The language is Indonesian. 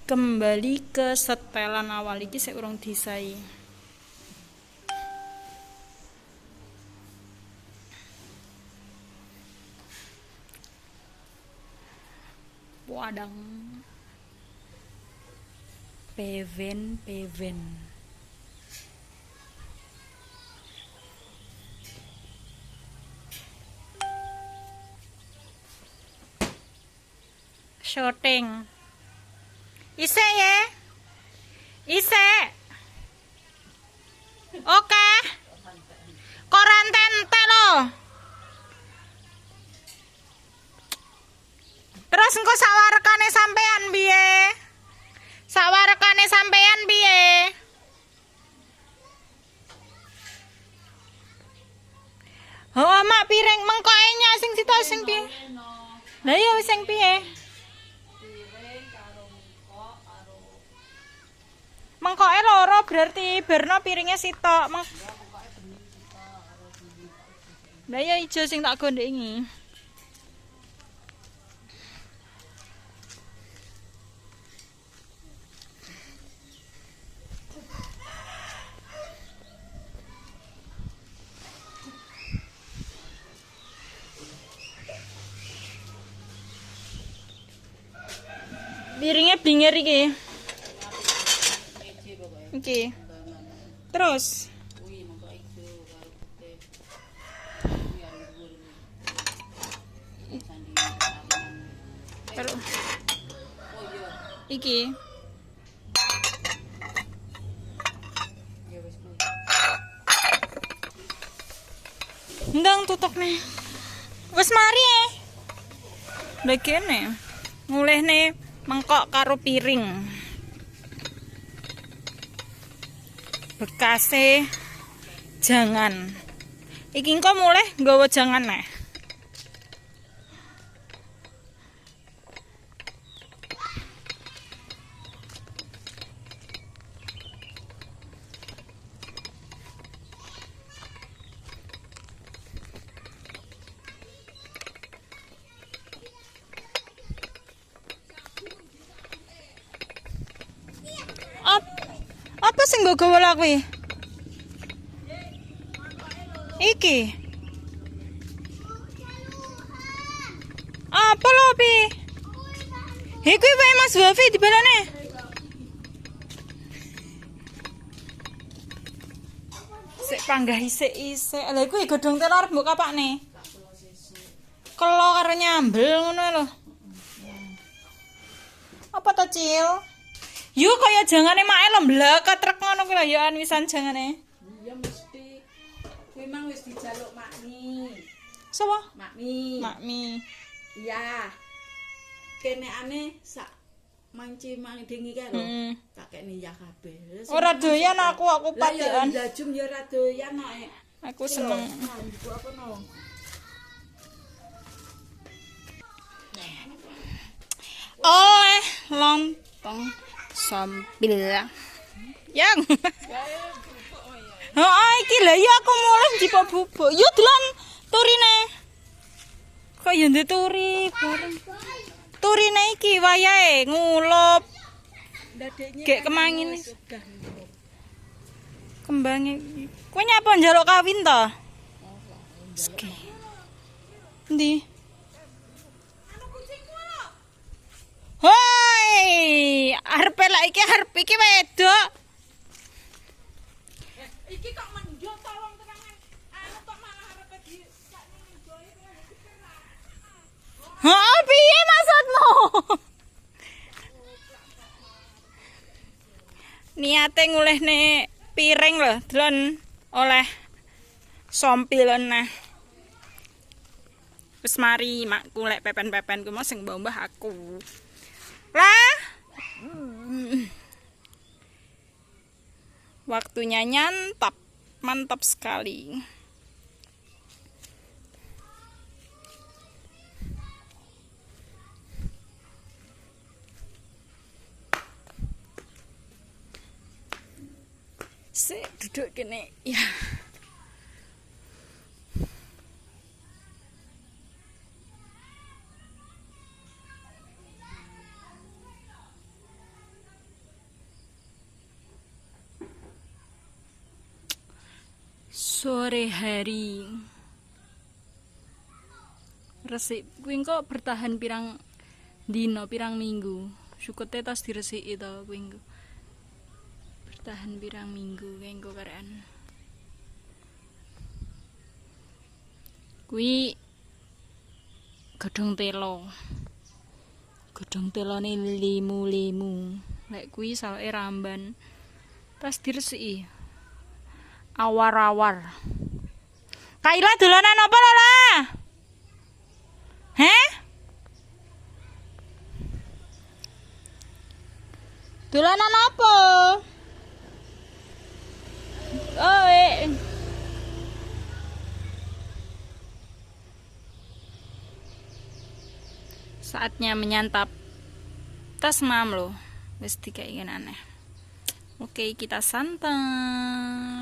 Kembali ke setelan awal iki sik urung disai. Wadang peven syuting ise ya ise oke koranten lo terus engko sawarekane sampean piye oh mak piring mengkoe nyak sing sita sing piye lah iya sing piye mengkoe loro berarti berno piringnya sitok lah iya ijo sing tak gondengi piringnya blinger iki. Oke. Terus iki. Ndang tutuk nih. Wes mari ya. Lha kene. Ngulehne mangkok karo piring. Bekase jangan. Iki engko mulih nggawa jangan neh. Apa sing nggo gawa lak kuwi? Iki. Apa lho pi? Iku wae Mas Wafi dibalane. Sik panggah isik-isik. Lha iku godhong telur mbok kapakne. Kelo karo nyambel ngono lho. Apa to, Cil? Yo kaya jangane mae lho mbleket trek ngono kuwi lho ya wisan jangane. Iya mesti. Kuwi mang wis dijaluk Makmi. Sapa? Makmi. Makmi. Iya. Kene ane sak manci mangding iki lho. Tak kene ya kabeh. Ora doyan aku patikan. Lah ya jum ya ora doyan kok. Aku seneng. Iku apa no? Oh, lontong sampil. Yang. Oh, iki lha ya aku mulih jipo bubuk. Yo dolan turine. Kok yo ndek turi bareng. Turine iki wayahe ngulup. Gek kemangin. Kembange. Kowe nyapa njaluk kawin to? Oke. Endi? Hoi, arep lek iki wedok. Iki kok menjo tolong terangan. Anu kok malah arepe dicakne menjo iki. Ha, piye maksudmu? Niate ngulehne piring lho, delon oleh sompilen nah. Wis mari makku lek pepen-pepenku mau sing mbah aku. Lah. Waktunya nyantap. Mantap sekali. Duduk kene. Ya. Sore hari. Resik kuwi kok bertahan pirang dino, pirang minggu. Sukete tas diresiki to kuwi engko. Bertahan pirang minggu kae engko karekan. Kuwi godhong telo. Godhong telone limu-limu. Lek kuwi saweke ramban. Tas diresiki. Awar-awar. Kaila dolanan apa Lola? Heh? Dolanan apa? Oh, saatnya menyantap tas mam loh. Wis dikae aneh. Oke, kita santai.